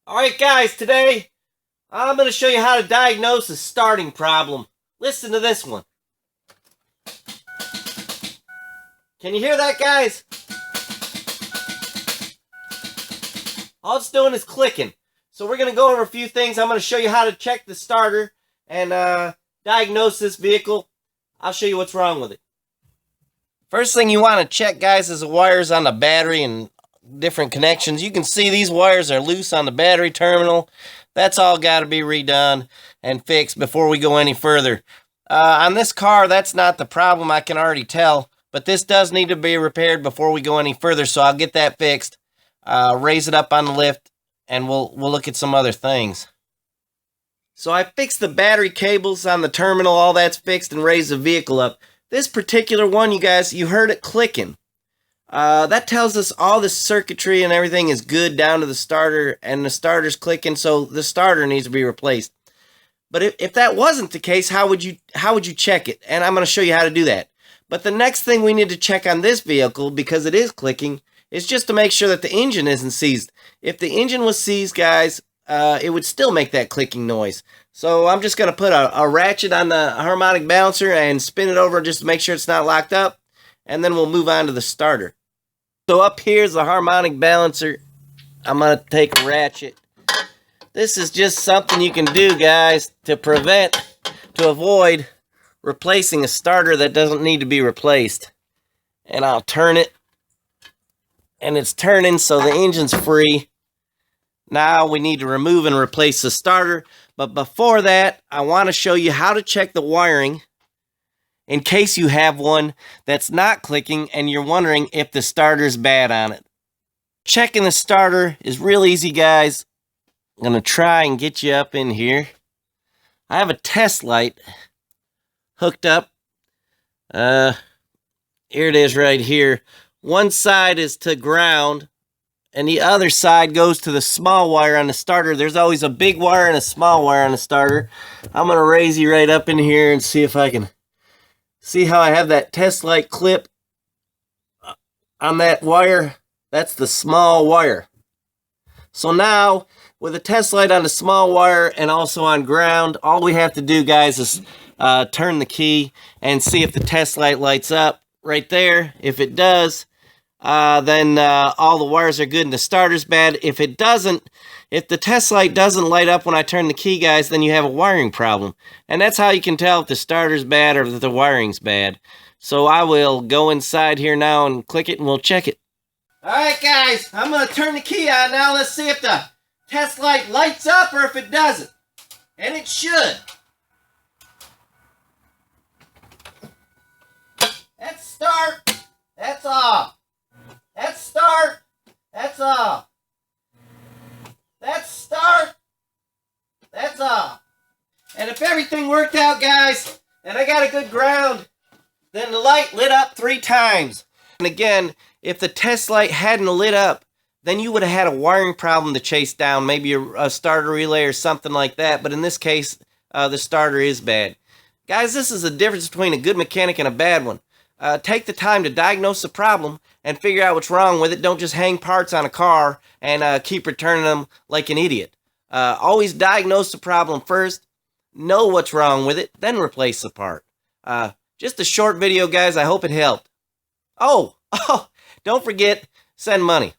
Alright guys, today I'm going to show you how to diagnose a starting problem. Listen to this one. Can you hear that, guys? All it's doing is clicking. So we're going to go over a few things. I'm going to show you how to check the starter and diagnose this vehicle. I'll show you what's wrong with it. First thing you want to check, guys, is the wires on the battery and different connections. You can see these wires are loose on the battery terminal. That's all got to be redone and fixed before we go any further. On this car, that's not the problem, I can already tell, but this does need to be repaired before we go any further, so I'll get that fixed, raise it up on the lift, and we'll look at some other things. So I fixed the battery cables on the terminal, all that's fixed, and raised the vehicle up. This particular one, you guys, you heard it clicking. That tells us all the circuitry and everything is good down to the starter, and the starter's clicking, so the starter needs to be replaced. But if that wasn't the case, how would you check it? And I'm going to show you how to do that. But the next thing we need to check on this vehicle, because it is clicking, is just to make sure that the engine isn't seized. If the engine was seized, guys, it would still make that clicking noise. So I'm just going to put a ratchet on the harmonic balancer and spin it over just to make sure it's not locked up, and then we'll move on to the starter. So up here's the harmonic balancer. I'm going to take a ratchet. This is just something you can do, guys, to avoid replacing a starter that doesn't need to be replaced. And I'll turn it. And it's turning, so the engine's free. Now we need to remove and replace the starter. But before that, I want to show you how to check the wiring in case you have one that's not clicking and you're wondering if the starter's bad on it. Checking the starter is real easy, guys. I'm going to try and get you up in here. I have a test light hooked up. Here it is right here. One side is to ground, and the other side goes to the small wire on the starter. There's always a big wire and a small wire on the starter. I'm going to raise you right up in here and see if I can see how I have that test light clip on that wire. That's the small wire. So now, with a test light on the small wire and also on ground, all we have to do, guys, is turn the key and see if the test light lights up right there. If it does, then all the wires are good and the starter's bad. If it doesn't, if the test light doesn't light up when I turn the key, guys, then you have a wiring problem. And that's how you can tell if the starter's bad or if the wiring's bad. So I will go inside here now and click it and we'll check it. Alright, guys, I'm going to turn the key on now. Let's see if the test light lights up or if it doesn't. And it should. That's start. That's off. That's start. That's off. That's start. That's off. And if everything worked out, guys, and I got a good ground, then the light lit up 3 times. And again, if the test light hadn't lit up, then you would have had a wiring problem to chase down, maybe a starter relay or something like that. But in this case, the starter is bad. Guys, this is the difference between a good mechanic and a bad one. Take the time to diagnose the problem and figure out what's wrong with it. Don't just hang parts on a car and keep returning them like an idiot. Always diagnose the problem first, know what's wrong with it, then replace the part. Just a short video, guys. I hope it helped. Oh, don't forget, send money.